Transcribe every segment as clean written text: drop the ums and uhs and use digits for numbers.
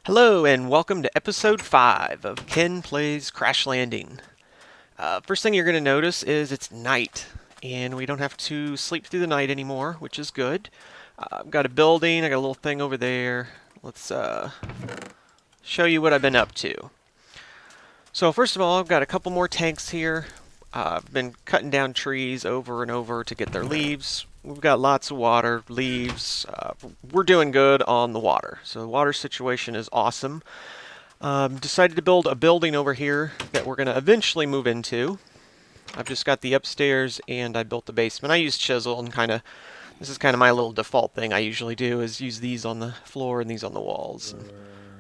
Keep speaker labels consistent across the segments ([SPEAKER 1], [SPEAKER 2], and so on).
[SPEAKER 1] Hello and welcome to episode 5 of Ken Plays Crash Landing. First thing you're going to notice is it's night and we don't have to sleep through the night anymore, which is good. I've got a building, I got a little thing over there. Let's show you what I've been up to. So first of all, I've got a couple more tanks here. I've been cutting down trees over and over to get their leaves. We've got lots of water, leaves. We're doing good on the water. So the water situation is awesome. Decided to build a building over here that we're going to eventually move into. I've just got the upstairs and I built the basement. I use chisel and this is kind of my little default thing I usually do is use these on the floor and these on the walls. And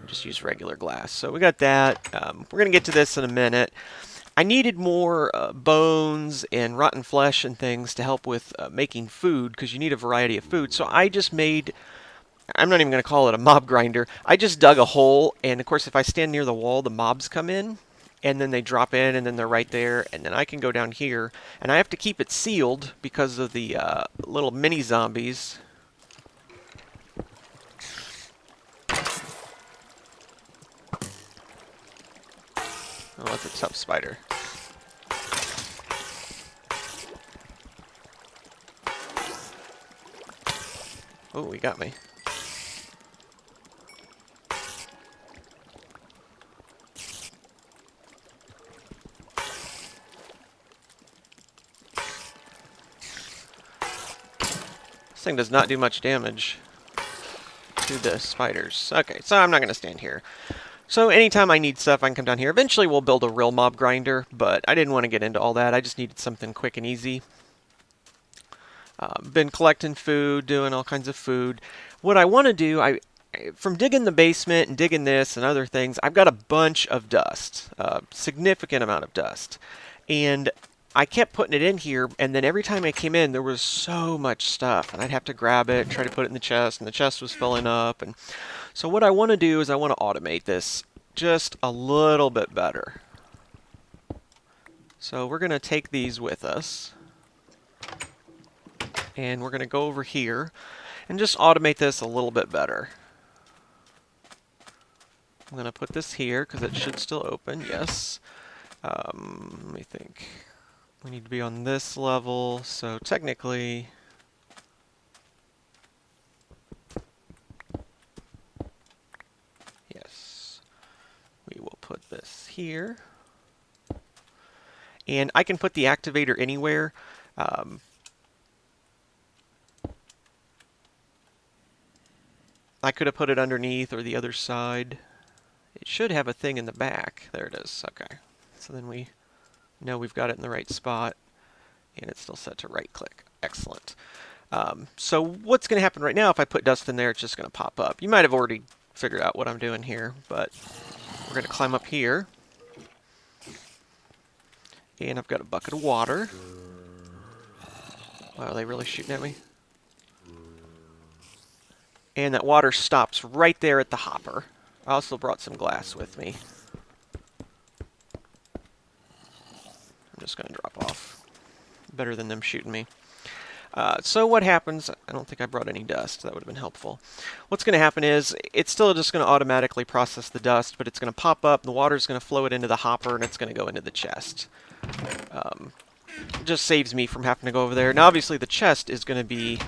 [SPEAKER 1] just use regular glass. So we got that. We're going to get to this in a minute. I needed more bones and rotten flesh and things to help with making food because you need a variety of food. So I just made, I'm not even going to call it a mob grinder. I just dug a hole, and of course if I stand near the wall, the mobs come in, and then they drop in, and then they're right there, and then I can go down here, and I have to keep it sealed because of the little mini zombies. Oh, that's a tough spider. Oh, he got me. This thing does not do much damage to the spiders. Okay, so I'm not going to stand here. So anytime I need stuff, I can come down here. Eventually we'll build a real mob grinder, but I didn't want to get into all that. I just needed something quick and easy. Been collecting food, doing all kinds of food. What I want to do, from digging the basement and digging this and other things, I've got a bunch of dust, a significant amount of dust. And I kept putting it in here, and then every time I came in, there was so much stuff, and I'd have to grab it and try to put it in the chest, and the chest was filling up. And so what I want to do is I want to automate this just a little bit better. So we're going to take these with us, and we're going to go over here and just automate this a little bit better. I'm going to put this here because it should still open, yes. Let me think. We need to be on this level, so technically yes, we will put this here. And I can put the activator anywhere. I could have put it underneath or the other side. It should have a thing in the back. There it is. Okay. So then we know we've got it in the right spot, and it's still set to right click. Excellent. So what's going to happen right now if I put dust in there, it's just going to pop up. You might have already figured out what I'm doing here, but we're going to climb up here. And I've got a bucket of water. Wow, are they really shooting at me? And that water stops right there at the hopper. I also brought some glass with me. I'm just going to drop off. Better than them shooting me. So what happens, I don't think I brought any dust, that would have been helpful. What's going to happen is, it's still just going to automatically process the dust, but it's going to pop up, the water's going to flow it into the hopper, and it's going to go into the chest. It just saves me from having to go over there. Now obviously the chest is going to be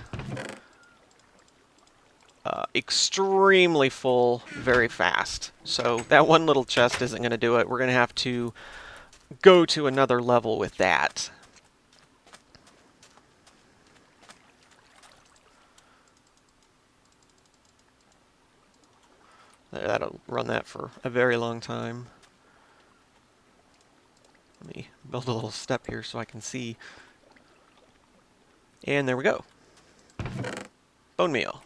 [SPEAKER 1] extremely full very fast. So that one little chest isn't going to do it. We're going to have to go to another level with that. That'll run that for a very long time. Let me build a little step here so I can see. And there we go. Bone meal.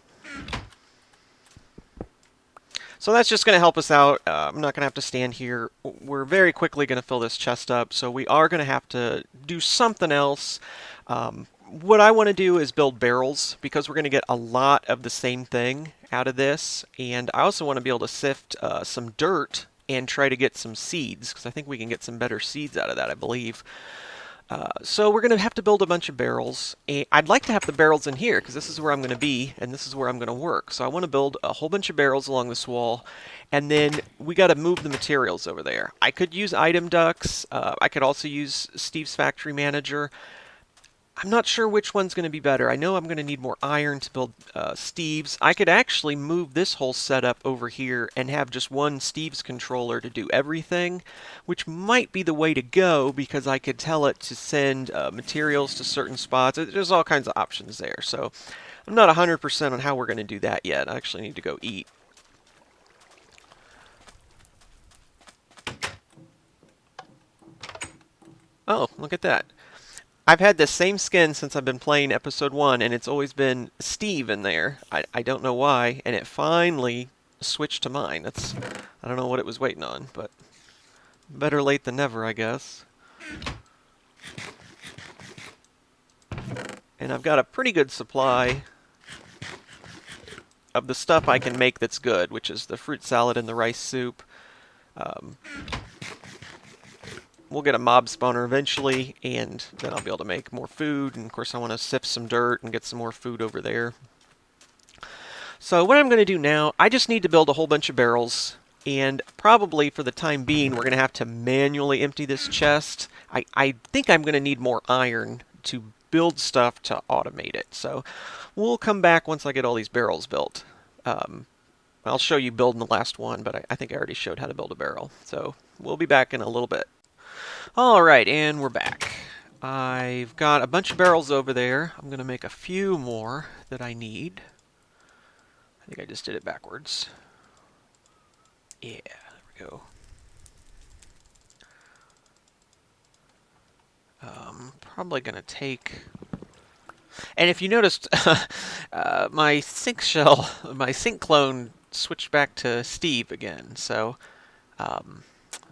[SPEAKER 1] So that's just going to help us out. I'm not going to have to stand here. We're very quickly going to fill this chest up, so we are going to have to do something else. What I want to do is build barrels because we're going to get a lot of the same thing out of this, and I also want to be able to sift some dirt and try to get some seeds because I think we can get some better seeds out of that, I believe. So we're going to have to build a bunch of barrels. I'd like to have the barrels in here because this is where I'm going to be and this is where I'm going to work. So I want to build a whole bunch of barrels along this wall, and then we got to move the materials over there. I could use item ducts. I could also use Steve's Factory Manager. I'm not sure which one's going to be better. I know I'm going to need more iron to build Steve's. I could actually move this whole setup over here and have just one Steve's controller to do everything, which might be the way to go because I could tell it to send materials to certain spots. There's all kinds of options there. So I'm not 100% on how we're going to do that yet. I actually need to go eat. Oh, look at that. I've had this same skin since I've been playing episode 1, and it's always been Steve in there. I don't know why, and it finally switched to mine. I don't know what it was waiting on, but better late than never, I guess. And I've got a pretty good supply of the stuff I can make that's good, which is the fruit salad and the rice soup. We'll get a mob spawner eventually, and then I'll be able to make more food. And of course, I want to sift some dirt and get some more food over there. So what I'm going to do now, I just need to build a whole bunch of barrels. And probably for the time being, we're going to have to manually empty this chest. I think I'm going to need more iron to build stuff to automate it. So we'll come back once I get all these barrels built. I'll show you building the last one, but I think I already showed how to build a barrel. So we'll be back in a little bit. Alright, and we're back. I've got a bunch of barrels over there. I'm going to make a few more that I need. I think I just did it backwards. Yeah, there we go. Probably going to take... And if you noticed, my sink shell, my sink clone switched back to Steve again, so...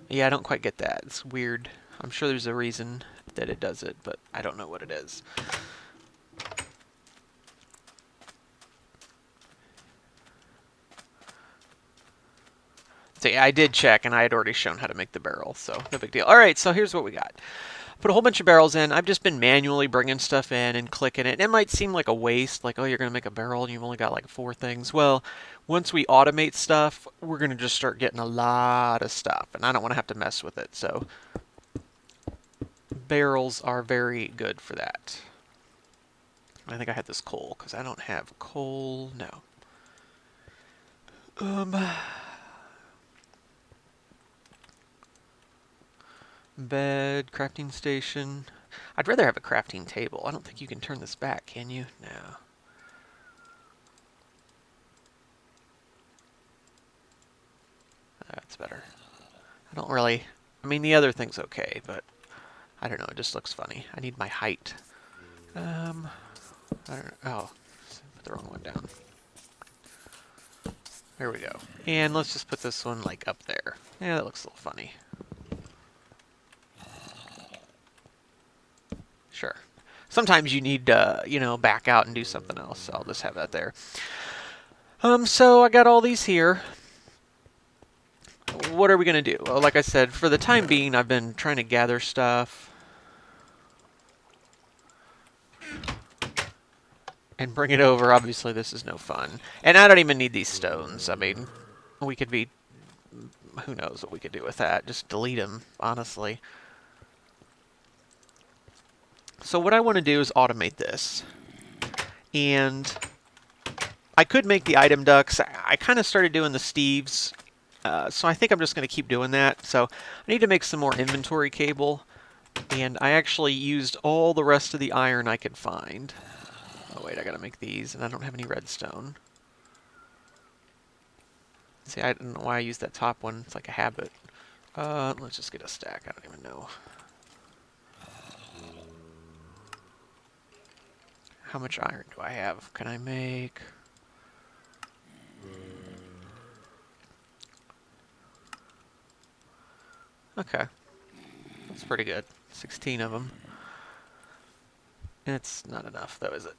[SPEAKER 1] yeah, I don't quite get that. It's weird. I'm sure there's a reason that it does it, but I don't know what it is. So yeah, I did check, and I had already shown how to make the barrel, so no big deal. All right, so here's what we got. Put a whole bunch of barrels in. I've just been manually bringing stuff in and clicking it. It might seem like a waste, like, oh, you're going to make a barrel and you've only got like 4 things. Well, once we automate stuff, we're going to just start getting a lot of stuff, and I don't want to have to mess with it. So barrels are very good for that. I think I had this coal, because I don't have coal. No. Bed, crafting station. I'd rather have a crafting table. I don't think you can turn this back, can you? No. That's better. I don't really... I mean, the other thing's okay, but... I don't know, it just looks funny. I need my height. I don't know. Oh, put the wrong one down. There we go. And let's just put this one, like, up there. Yeah, that looks a little funny. Sure. Sometimes you need to, you know, back out and do something else. So I'll just have that there. So I got all these here. What are we going to do? Well, like I said, for the time being, I've been trying to gather stuff. And bring it over. Obviously, this is no fun. And I don't even need these stones. I mean, we could be... Who knows what we could do with that. Just delete them, honestly. So what I want to do is automate this. And I could make the item ducts. I kind of started doing the Steves. So I think I'm just going to keep doing that. So I need to make some more inventory cable. And I actually used all the rest of the iron I could find. Oh wait, I got to make these. And I don't have any redstone. See, I don't know why I used that top one. It's like a habit. Let's just get a stack. I don't even know. How much iron do I have? Can I make... Okay. That's pretty good. 16 of them. It's not enough, though, is it?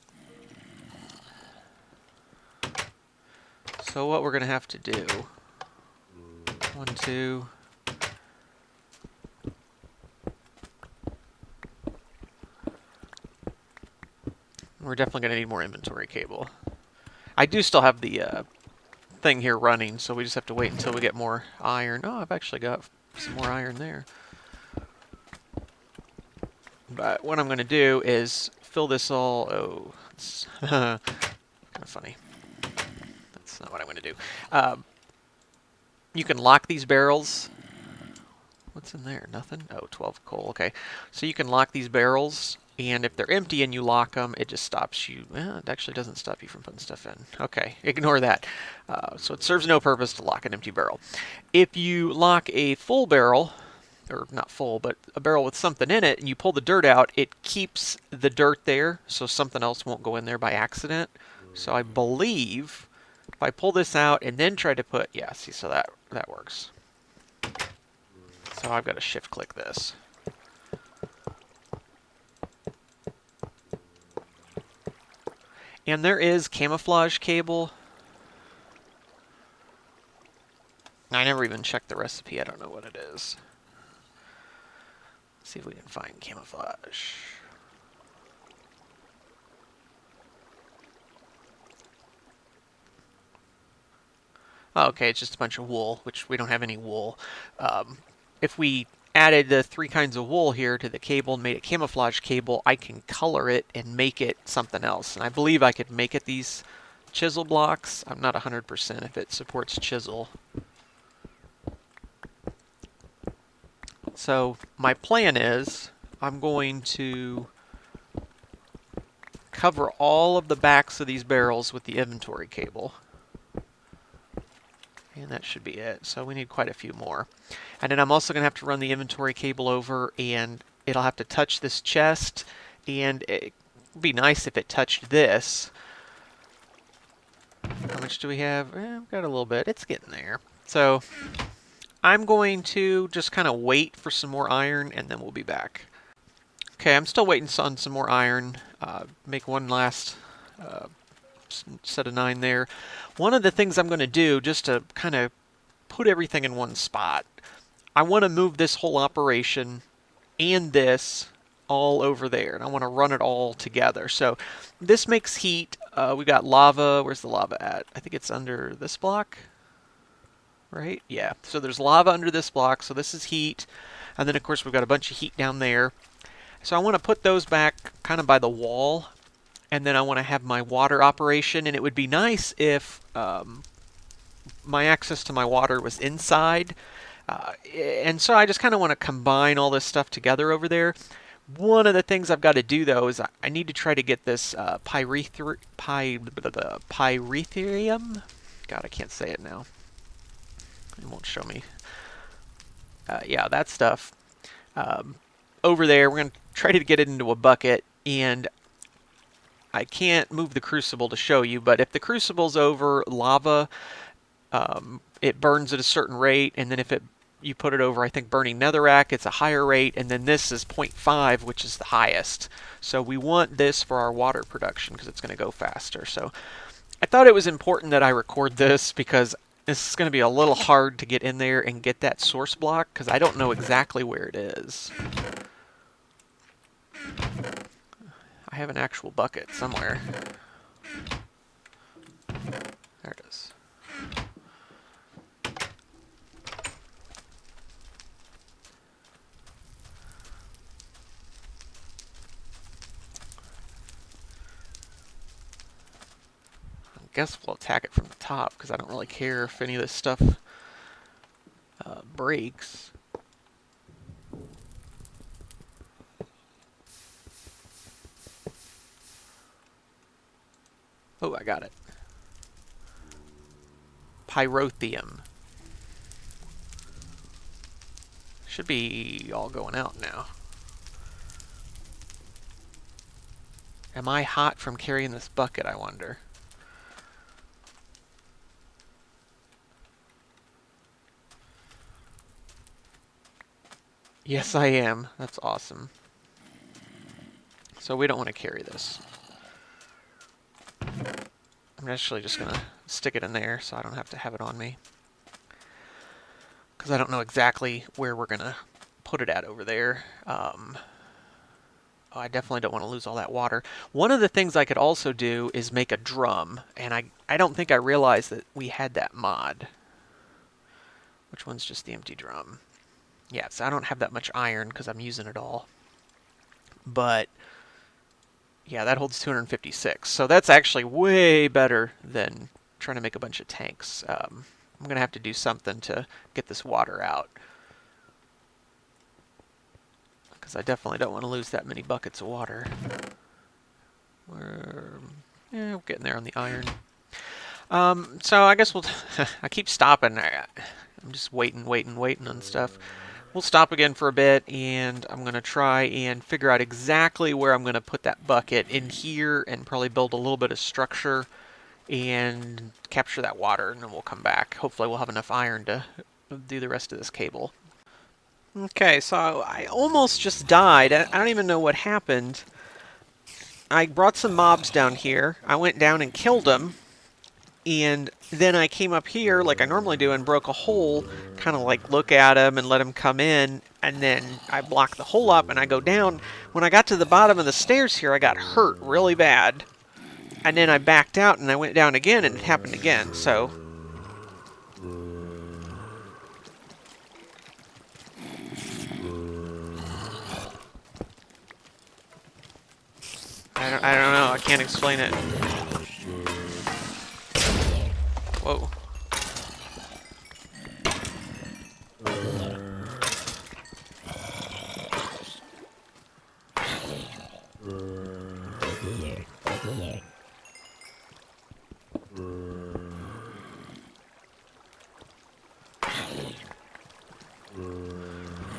[SPEAKER 1] So what we're going to have to do... 1, 2... We're definitely going to need more inventory cable. I do still have the thing here running, so we just have to wait until we get more iron. Oh, I've actually got some more iron there. But what I'm going to do is fill this all... Oh, it's kind of funny. That's not what I'm going to do. You can lock these barrels. What's in there? Nothing? Oh, 12 coal. Okay. So you can lock these barrels, and if they're empty and you lock them, it just stops you. Well, it actually doesn't stop you from putting stuff in. Okay, ignore that. So it serves no purpose to lock an empty barrel. If you lock a full barrel, or not full, but a barrel with something in it, and you pull the dirt out, it keeps the dirt there, so something else won't go in there by accident. So I believe if I pull this out and then try to put, yeah, see, so that works. So I've got to shift click this. And there is camouflage cable. I never even checked the recipe. I don't know what it is. Let's see if we can find camouflage. Oh, okay, it's just a bunch of wool, which we don't have any wool. If we added the 3 kinds of wool here to the cable and made it camouflage cable, I can color it and make it something else. And I believe I could make it these chisel blocks. I'm not 100% if it supports chisel. So my plan is I'm going to cover all of the backs of these barrels with the inventory cable. And that should be it. So we need quite a few more. And then I'm also going to have to run the inventory cable over, and it'll have to touch this chest, and it would be nice if it touched this. How much do we have? We've got a little bit. It's getting there. So I'm going to just kind of wait for some more iron, and then we'll be back. Okay, I'm still waiting on some more iron. Make one last set of 9 there. One of the things I'm going to do, just to kind of put everything in one spot, I want to move this whole operation and this all over there, and I want to run it all together. So this makes heat. We got lava. Where's the lava at? I think it's under this block, right? Yeah, so there's lava under this block, so this is heat. And then, of course, we've got a bunch of heat down there. So I want to put those back kind of by the wall, and then I want to have my water operation, and it would be nice if my access to my water was inside. And so I just kind of want to combine all this stuff together over there. One of the things I've got to do, though, is I need to try to get this pyrethrum. God, I can't say it now. It won't show me. Yeah, that stuff. Over there, we're going to try to get it into a bucket, and I can't move the crucible to show you, but if the crucible's over lava, it burns at a certain rate, and then if you put it over, I think, burning netherrack, it's a higher rate, and then this is 0.5, which is the highest. So we want this for our water production because it's going to go faster. So I thought it was important that I record this because this is going to be a little hard to get in there and get that source block because I don't know exactly where it is. I have an actual bucket somewhere. There it is. I guess we'll attack it from the top because I don't really care if any of this stuff breaks. Oh, I got it. Pyrotheum. Should be all going out now. Am I hot from carrying this bucket, I wonder? Yes, I am. That's awesome. So we don't want to carry this. I'm actually just going to stick it in there so I don't have to have it on me. Because I don't know exactly where we're going to put it at over there. Oh, Oh, I definitely don't want to lose all that water. One of the things I could also do is make a drum, and I don't think I realized that we had that mod. Which one's just the empty drum? Yeah, so I don't have that much iron because I'm using it all. But yeah, that holds 256. So that's actually way better than trying to make a bunch of tanks. I'm going to have to do something to get this water out, because I definitely don't want to lose that many buckets of water. We're getting there on the iron. So I guess we'll... I keep stopping. I'm just waiting on stuff. We'll stop again for a bit, and I'm going to try and figure out exactly where I'm going to put that bucket in here, and probably build a little bit of structure and capture that water, and then we'll come back. Hopefully we'll have enough iron to do the rest of this cable. Okay, so I almost just died. I don't even know what happened. I brought some mobs down here. I went down and killed them. And then I came up here like I normally do and broke a hole, kind of like look at them and let them come in, and then I block the hole up and I go down. When I got to the bottom of the stairs here, I got hurt really bad. And then I backed out and I went down again and it happened again, so... I don't know, I can't explain it. Whoa.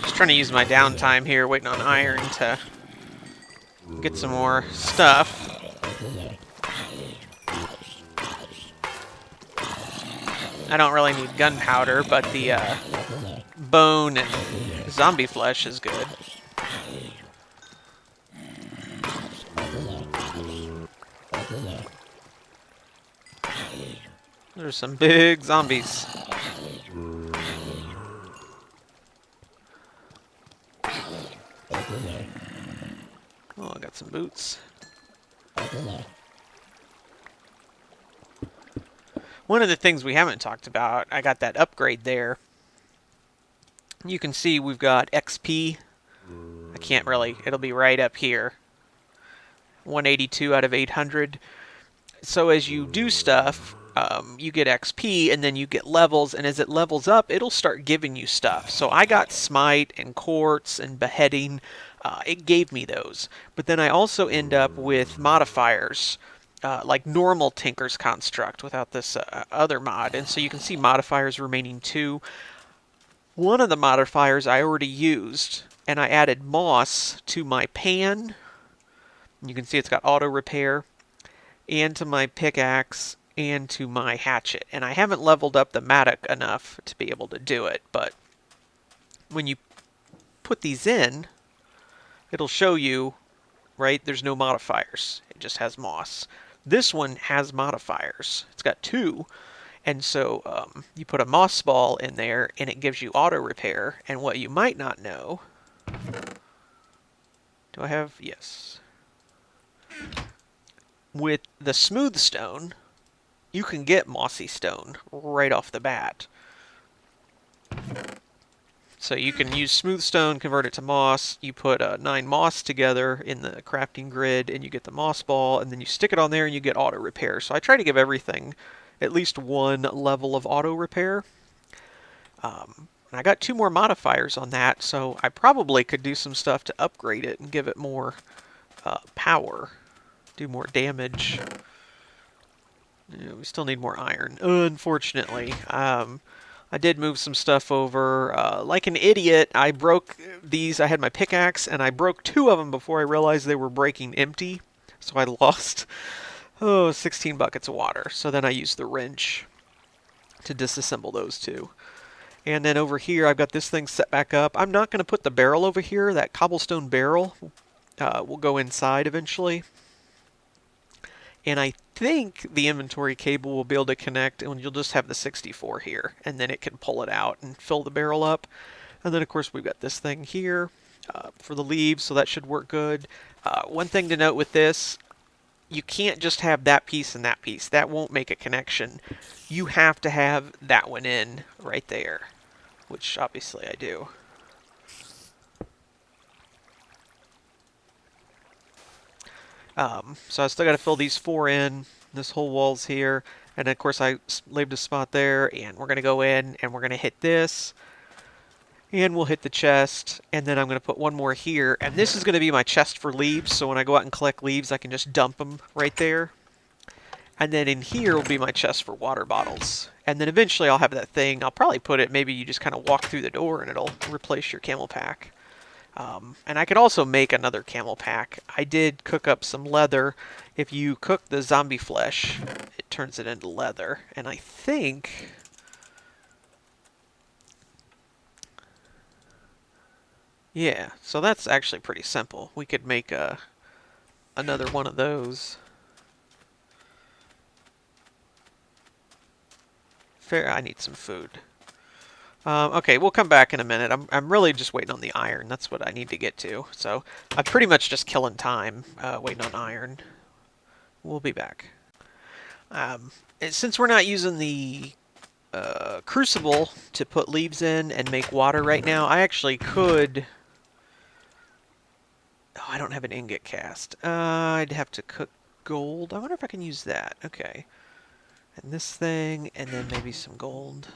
[SPEAKER 1] Just trying to use my downtime here, waiting on iron to get some more stuff. I don't really need gunpowder, but the bone and zombie flesh is good. There's some big zombies. Oh, I got some boots. One of the things we haven't talked about, I got that upgrade there. You can see we've got XP. I can't really, it'll be right up here. 182 out of 800. So as you do stuff, you get XP and then you get levels, and as it levels up, it'll start giving you stuff. So I got Smite and Quartz and Beheading. It gave me those. But then I also end up with modifiers, like normal Tinker's Construct without this other mod. And so you can see modifiers remaining 2. One of the modifiers I already used, and I added moss to my pan. You can see it's got auto repair, and to my pickaxe, and to my hatchet. And I haven't leveled up the mattock enough to be able to do it, but when you put these in, it'll show you, right, there's no modifiers. It just has moss. This one has modifiers. It's got 2. And so you put a moss ball in there, and it gives you auto repair. And what you might not know... Do I have... Yes. With the smooth stone, you can get mossy stone right off the bat. So you can use smooth stone, convert it to moss. You put 9 moss together in the crafting grid, and you get the moss ball, and then you stick it on there, and you get auto repair. So I try to give everything at least 1 level of auto repair. And I got 2 more modifiers on that, so I probably could do some stuff to upgrade it and give it more power, do more damage. Yeah, we still need more iron, unfortunately. I did move some stuff over. Like an idiot, I broke these. I had my pickaxe, and I broke 2 of them before I realized they were breaking empty. So I lost, 16 buckets of water. So then I used the wrench to disassemble those 2. And then over here, I've got this thing set back up. I'm not going to put the barrel over here. That cobblestone barrel will go inside eventually. And I think the inventory cable will be able to connect, and you'll just have the 64 here, and then it can pull it out and fill the barrel up. And then, of course, we've got this thing here. for the leaves, so that should work good. One thing to note with this, you can't just have that piece and that piece. That won't make a connection. You have to have that one in right there, which obviously I do. So I still got to fill these 4 in. This whole wall's here. And of course I labeled a spot there, and we're going to go in and we're going to hit this. And we'll hit the chest, and then I'm going to put one more here. And this is going to be my chest for leaves, so when I go out and collect leaves, I can just dump them right there. And then in here will be my chest for water bottles. And then eventually I'll have that thing. I'll probably put it, maybe you just kind of walk through the door and it'll replace your camel pack. And I could also make another camel pack. I did cook up some leather. If you cook the zombie flesh, it turns it into leather. And I think... yeah, so that's actually pretty simple. We could make another one of those. Fair, I need some food. Okay, we'll come back in a minute. I'm really just waiting on the iron. That's what I need to get to. So I'm pretty much just killing time, waiting on iron. We'll be back. Since we're not using the crucible to put leaves in and make water right now, I actually could... oh, I don't have an ingot cast. I'd have to cook gold. I wonder if I can use that. Okay. And this thing, and then maybe some gold.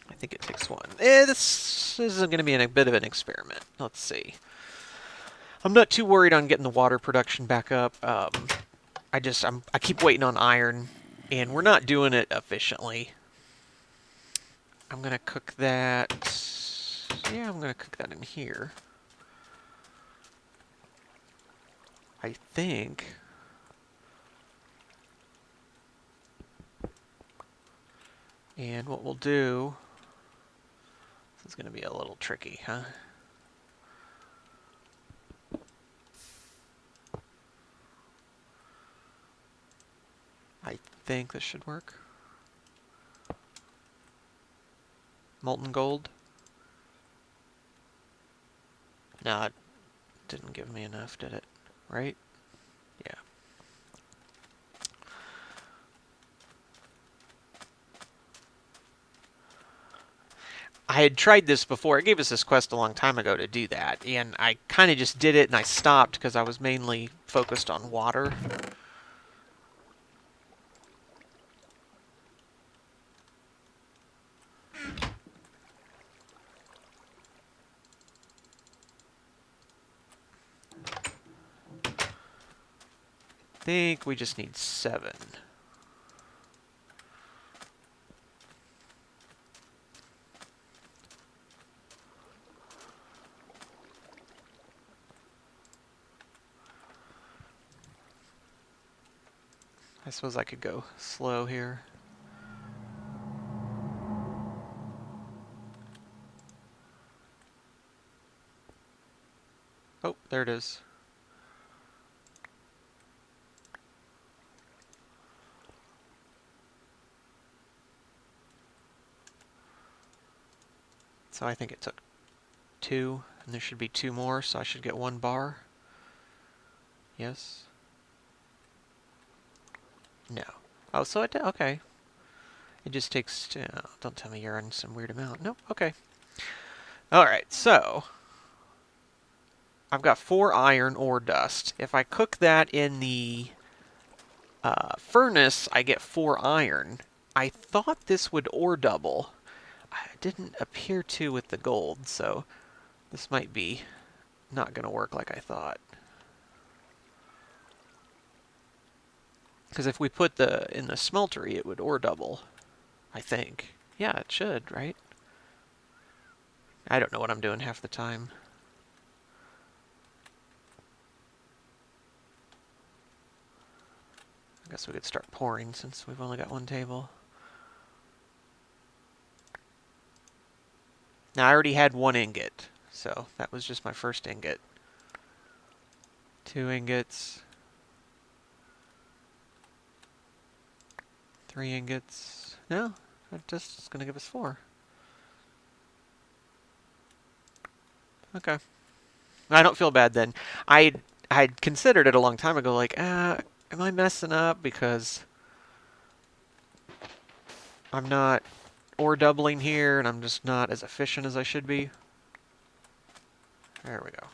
[SPEAKER 1] I think it takes one. This is going to be a bit of an experiment. Let's see. I'm not too worried on getting the water production back up. I keep waiting on iron, and we're not doing it efficiently. I'm going to cook that. Yeah, I'm going to cook that in here. I think. And what we'll do... this is going to be a little tricky, huh? I think this should work. Molten gold. No, it didn't give me enough, did it? Right? Yeah. I had tried this before. It gave us this quest a long time ago to do that, and I kind of just did it and I stopped because I was mainly focused on water. I think we just need 7. I suppose I could go slow here. Oh, there it is. So I think it took 2, and there should be 2 more, so I should get 1 bar. Yes. No. Oh, so it did. Okay. It just takes... don't tell me you're on some weird amount. Nope. Okay. Alright, so... I've got 4 iron ore dust. If I cook that in the furnace, I get 4 iron. I thought this would ore double. It didn't appear to with the gold, so this might be not going to work like I thought. Because if we put in the smeltery, it would ore double, I think. Yeah, it should, right? I don't know what I'm doing half the time. I guess we could start pouring since we've only got 1 table. Now, I already had 1 ingot, so that was just my first ingot. 2 ingots. 3 ingots. No, that just is going to give us 4. Okay. I don't feel bad then. I'd considered it a long time ago, like, am I messing up because I'm not ore doubling here and I'm just not as efficient as I should be? There we go.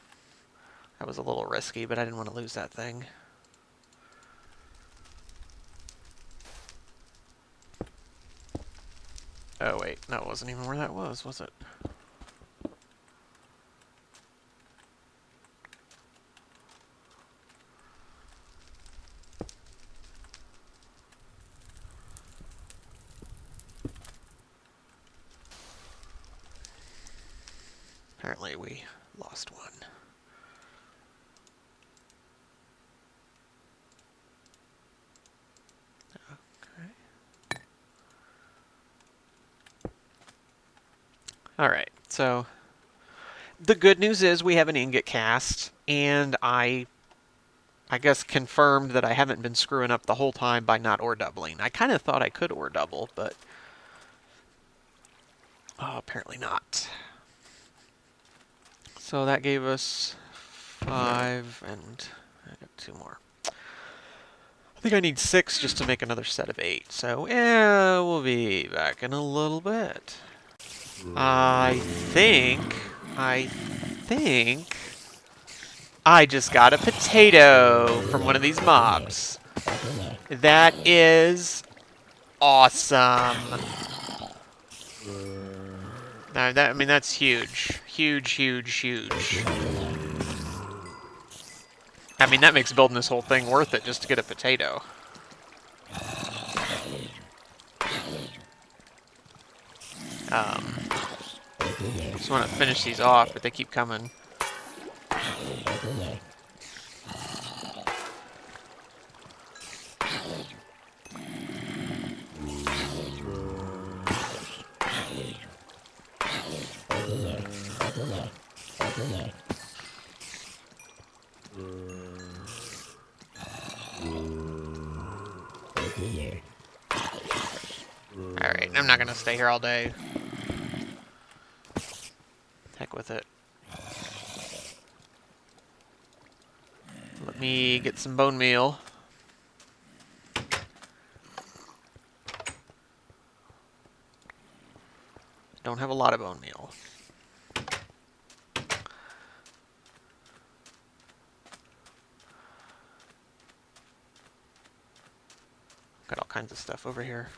[SPEAKER 1] That was a little risky, but I didn't want to lose that thing. Oh wait, that wasn't even where that was it? Apparently we lost one. Okay. Alright, so the good news is we have an ingot cast, and I guess confirmed that I haven't been screwing up the whole time by not ore doubling. I kind of thought I could ore double, but apparently not. So that gave us 5, and I got 2 more. I think I need 6 just to make another set of 8. So, yeah, we'll be back in a little bit. I think I just got a potato from one of these mobs. That is awesome. Now, I mean, that's huge. Huge, huge, huge. I mean, that makes building this whole thing worth it just to get a potato. Just want to finish these off, but they keep coming. Alright, I'm not going to stay here all day. Heck with it. Let me get some bone meal. Don't have a lot of bone meal. Got all kinds of stuff over here.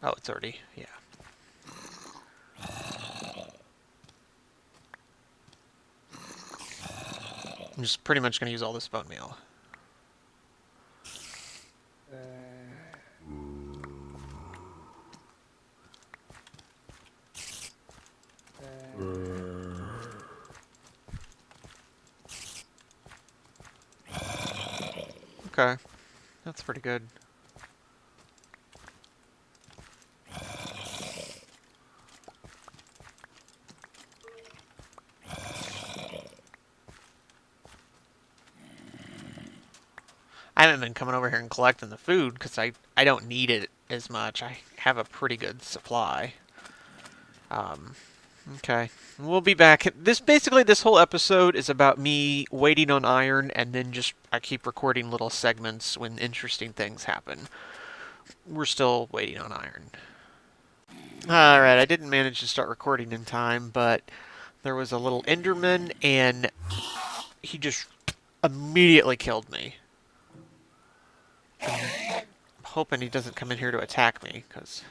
[SPEAKER 1] Oh, it's already, yeah. I'm just pretty much going to use all this bone meal. Okay, that's pretty good. I haven't been coming over here and collecting the food because I don't need it as much. I have a pretty good supply. Okay, we'll be back. Basically this whole episode is about me waiting on iron, and then I keep recording little segments when interesting things happen. We're still waiting on iron. Alright, I didn't manage to start recording in time, but there was a little Enderman, and he just immediately killed me. I'm hoping he doesn't come in here to attack me, because...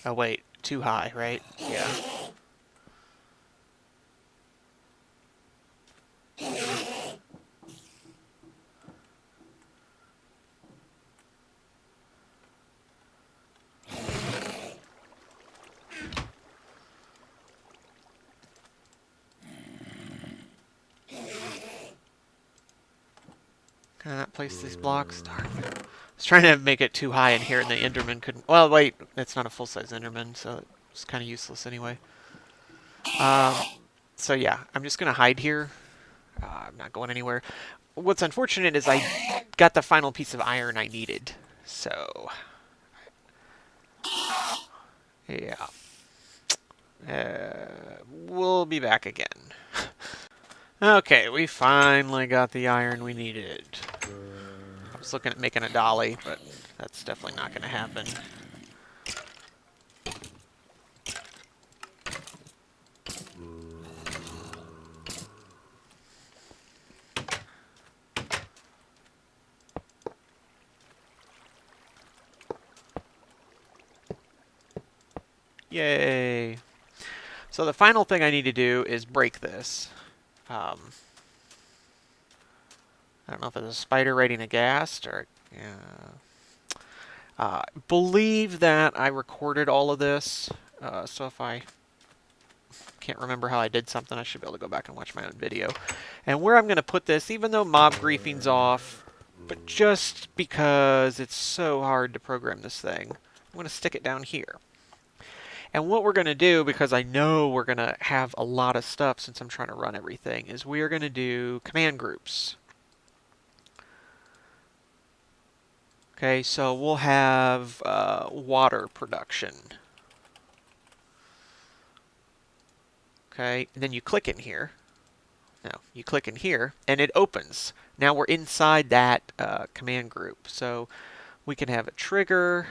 [SPEAKER 1] Oh wait, too high, right? Yeah. Can I not place these blocks? Darn. I was trying to make it too high in here, and the Enderman couldn't... Well, wait, it's not a full-size Enderman, so it's kind of useless anyway. So yeah, I'm just going to hide here. I'm not going anywhere. What's unfortunate is I got the final piece of iron I needed, so... Yeah. We'll be back again. Okay, we finally got the iron we needed. I was looking at making a dolly, but that's definitely not going to happen. Yay! So the final thing I need to do is break this. I don't know if it's a spider raiding a ghast or... believe that I recorded all of this, so if I can't remember how I did something, I should be able to go back and watch my own video. And where I'm going to put this, even though mob griefing's off, but just because it's so hard to program this thing, I'm going to stick it down here. And what we're going to do, because I know we're going to have a lot of stuff since I'm trying to run everything, is we are going to do command groups. Okay, so we'll have water production. Okay, and then you click in here. Now, you click in here, and it opens. Now we're inside that command group. So we can have a trigger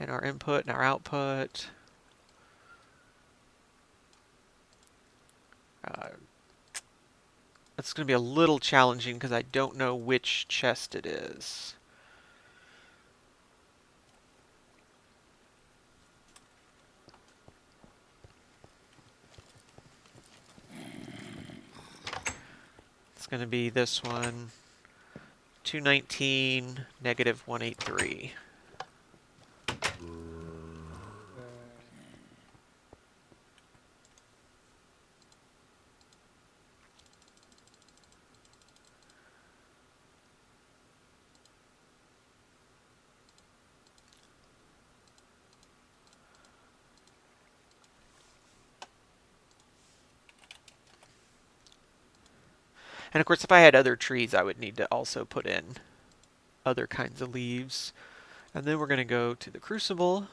[SPEAKER 1] in our input and our output. It's going to be a little challenging because I don't know which chest it is. It's going to be this one, 219, -183. And of course, if I had other trees, I would need to also put in other kinds of leaves. And then we're going to go to the crucible.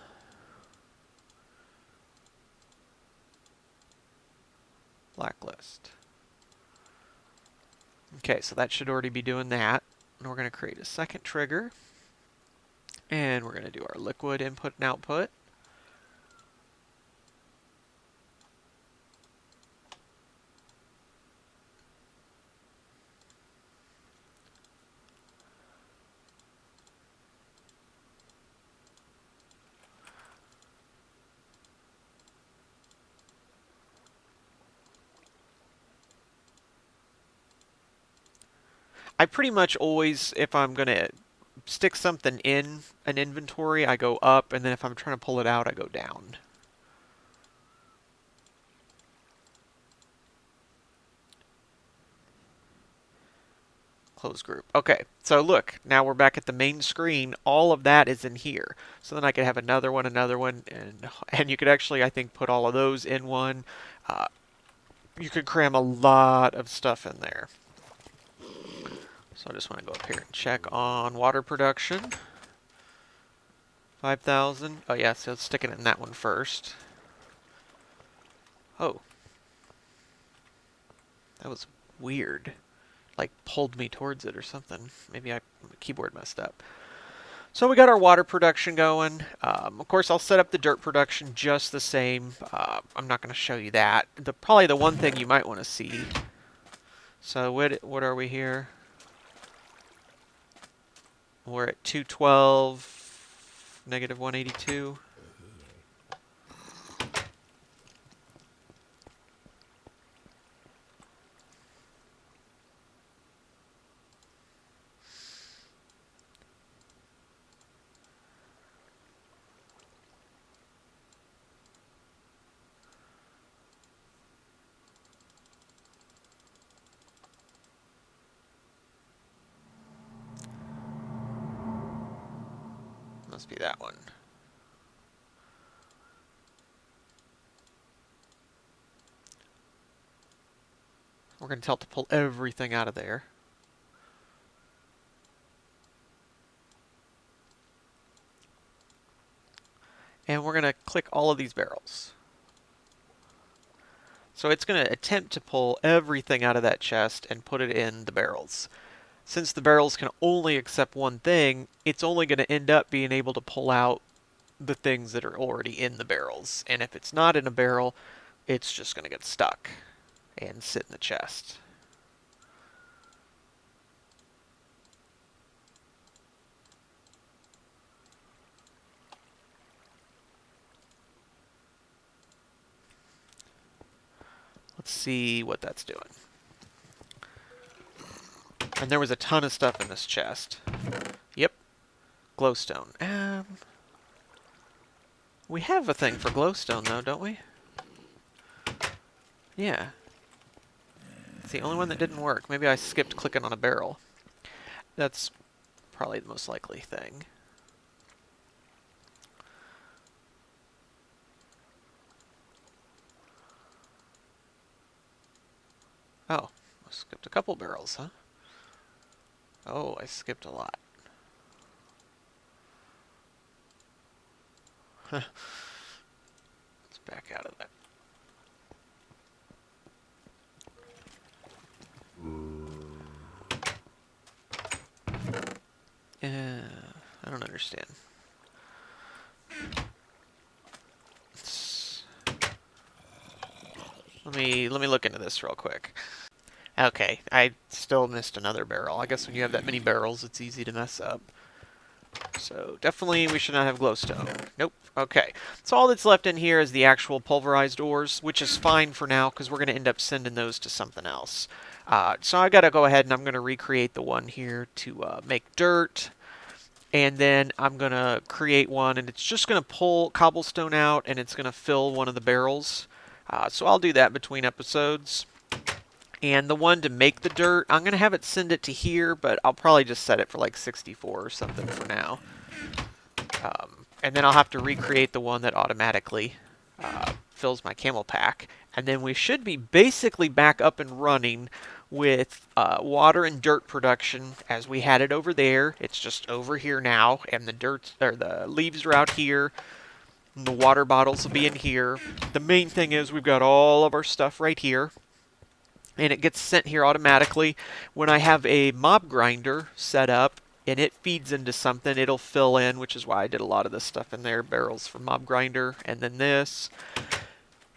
[SPEAKER 1] Blacklist. Okay, so that should already be doing that. And we're going to create a second trigger. And we're going to do our liquid input and output. I pretty much always, if I'm going to stick something in an inventory, I go up, and then if I'm trying to pull it out, I go down. Close group. Okay, so look, now we're back at the main screen. All of that is in here. So then I could have another one, and you could actually, I think, put all of those in one. You could cram a lot of stuff in there. So I just want to go up here and check on water production. 5,000. Oh yeah, so let's stick it in that one first. Oh. That was weird. Like pulled me towards it or something. Maybe my keyboard messed up. So we got our water production going. Of course, I'll set up the dirt production just the same. I'm not going to show you that. Probably the one thing you might want to see. So what are we here? We're at 212, -182. Must be that one. We're going to tell it to pull everything out of there. And we're going to click all of these barrels. So it's going to attempt to pull everything out of that chest and put it in the barrels. Since the barrels can only accept one thing, it's only going to end up being able to pull out the things that are already in the barrels. And if it's not in a barrel, it's just going to get stuck and sit in the chest. Let's see what that's doing. And there was a ton of stuff in this chest. Yep. Glowstone. We have a thing for glowstone, though, don't we? Yeah. It's the only one that didn't work. Maybe I skipped clicking on a barrel. That's probably the most likely thing. Oh, I skipped a couple barrels, huh? Oh, I skipped a lot. Let's back out of that. I don't understand. Let me look into this real quick. Okay, I still missed another barrel. I guess when you have that many barrels, it's easy to mess up. So definitely we should not have glowstone. Nope. Okay. So all that's left in here is the actual pulverized ores, which is fine for now because we're going to end up sending those to something else. So I got to go ahead and I'm going to recreate the one here to make dirt. And then I'm going to create one, and it's just going to pull cobblestone out, and it's going to fill one of the barrels. So I'll do that between episodes. And the one to make the dirt, I'm going to have it send it to here, but I'll probably just set it for like 64 or something for now. And then I'll have to recreate the one that automatically fills my camel pack. And then we should be basically back up and running with water and dirt production as we had it over there. It's just over here now, and the dirt or the leaves are out here. And the water bottles will be in here. The main thing is we've got all of our stuff right here, and it gets sent here automatically. When I have a mob grinder set up and it feeds into something, it'll fill in, which is why I did a lot of this stuff in there. Barrels for mob grinder, and then this.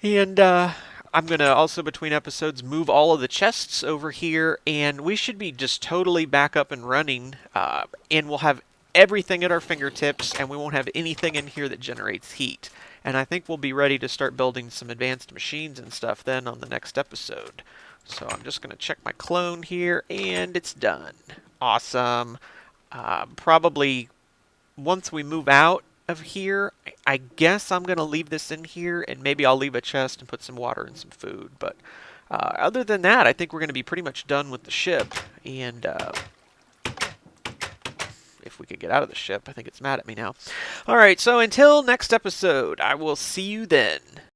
[SPEAKER 1] And I'm going to also, between episodes, move all of the chests over here, and we should be just totally back up and running, and we'll have everything at our fingertips, and we won't have anything in here that generates heat. And I think we'll be ready to start building some advanced machines and stuff then on the next episode. So I'm just going to check my clone here, and it's done. Awesome. Probably once we move out of here, I guess I'm going to leave this in here, and maybe I'll leave a chest and put some water and some food. But other than that, I think we're going to be pretty much done with the ship. And if we could get out of the ship, I think it's mad at me now. All right, so until next episode, I will see you then.